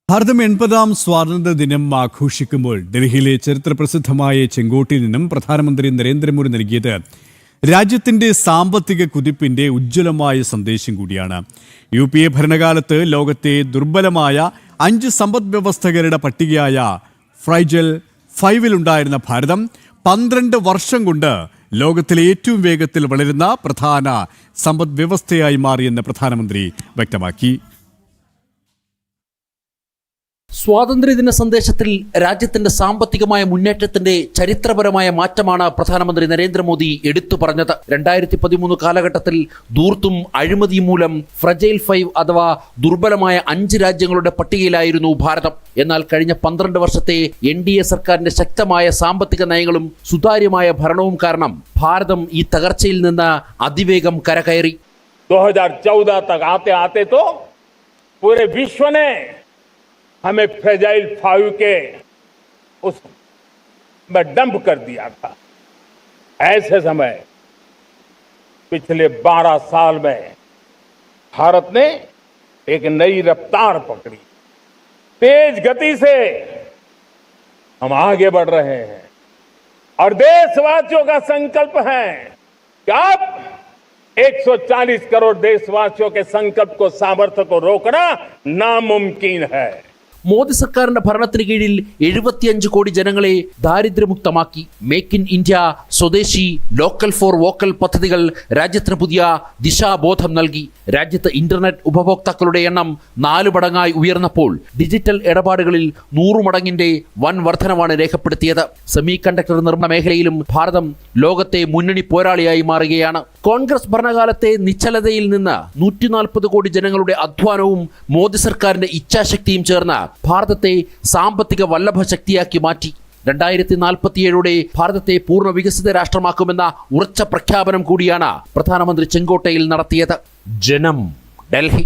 ഭാരതം 80ാം സ്വാതന്ത്ര്യ ദിനം ആഘോഷിക്കുമ്പോൾ ഡൽഹിയിലെ ചരിത്രപ്രസിദ്ധമായ ചെങ്കോട്ടിൽ നിന്നും പ്രധാനമന്ത്രി നരേന്ദ്രമോദി നൽകിയത് രാജ്യത്തിന്റെ സാമ്പത്തിക കുതിപ്പിന്റെ ഉജ്ജ്വലമായ സന്ദേശം കൂടിയാണ്. UPA ഭരണകാലത്ത് ലോകത്തെ ദുർബലമായ 5 സമ്പദ് വ്യവസ്ഥകളുടെ പട്ടികയായ ഫ്രൈജൽ 5-ലുണ്ടായിരുന്ന ഭാരതം 12 വർഷം കൊണ്ട് ലോകത്തിലെ ഏറ്റവും വേഗത്തിൽ വളരുന്ന പ്രധാന സമ്പദ് വ്യവസ്ഥയായി മാറിയെന്ന് പ്രധാനമന്ത്രി വ്യക്തമാക്കി. സ്വാതന്ത്ര്യദിന സന്ദേശത്തിൽ രാജ്യത്തിന്റെ സാമ്പത്തികമായ മുന്നേറ്റത്തിന്റെ ചരിത്രപരമായ മാറ്റമാണ് പ്രധാനമന്ത്രി നരേന്ദ്രമോദി എടുത്തു പറഞ്ഞത്. 2013 കാലഘട്ടത്തിൽ ധൂർത്തും അഴിമതിയും മൂലം ഫ്രജൈൽ 5 അഥവാ ദുർബലമായ 5 രാജ്യങ്ങളുടെ പട്ടികയിലായിരുന്നു ഭാരതം. എന്നാൽ കഴിഞ്ഞ 12 വർഷത്തെ NDA സർക്കാരിന്റെ ശക്തമായ സാമ്പത്തിക നയങ്ങളും സുതാര്യമായ ഭരണവും കാരണം ഭാരതം ഈ തകർച്ചയിൽ നിന്ന് അതിവേഗം കരകയറി. 2014 तक आते आते तो पूरे विश्व ने हमें फ्रेजाइल 5 के उस में डंप कर दिया था. ऐसे समय पिछले 12 साल में भारत ने एक नई रफ्तार पकड़ी. तेज गति से हम आगे बढ़ रहे हैं और देशवासियों का संकल्प है कि अब 140 करोड़ देशवासियों के संकल्प को, सामर्थ्य को रोकना नामुमकिन है. മോദി സർക്കാരിന്റെ ഭരണത്തിന് കീഴിൽ 75 കോടി ജനങ്ങളെ ദാരിദ്ര്യമുക്തമാക്കി. മേക്ക് ഇൻ ഇന്ത്യ, സ്വദേശി, ലോക്കൽ ഫോർ വോക്കൽ പദ്ധതികൾ രാജ്യത്തിന് പുതിയ ദിശാബോധം നൽകി. രാജ്യത്ത് ഇന്റർനെറ്റ് ഉപഭോക്താക്കളുടെ എണ്ണം 4 മടങ്ങായി ഉയർന്നപ്പോൾ ഡിജിറ്റൽ ഇടപാടുകളിൽ 100 മടങ്ങിന്റെ വൻ വർധനവാണ് രേഖപ്പെടുത്തിയത്. സെമി കണ്ടക്ടർ നിർമ്മാണ മേഖലയിലും ഭാരതം ലോകത്തെ മുന്നണി പോരാളിയായി മാറുകയാണ്. കോൺഗ്രസ് ഭരണകാലത്തെ നിശ്ചലതയിൽ നിന്ന് 140 കോടി ജനങ്ങളുടെ അധ്വാനവും മോദി സർക്കാരിന്റെ ഇച്ഛാശക്തിയും ചേർന്ന് ഭാരതത്തെ സാമ്പത്തിക വല്ലഭ ശക്തിയാക്കി മാറ്റി. 2047 ഭാരതത്തെ പൂർണ്ണ വികസിത രാഷ്ട്രമാക്കുമെന്ന ഉറച്ച പ്രഖ്യാപനം കൂടിയാണ് പ്രധാനമന്ത്രി ചെങ്കോട്ടയിൽ നടത്തിയത്. ജനം, ഡൽഹി.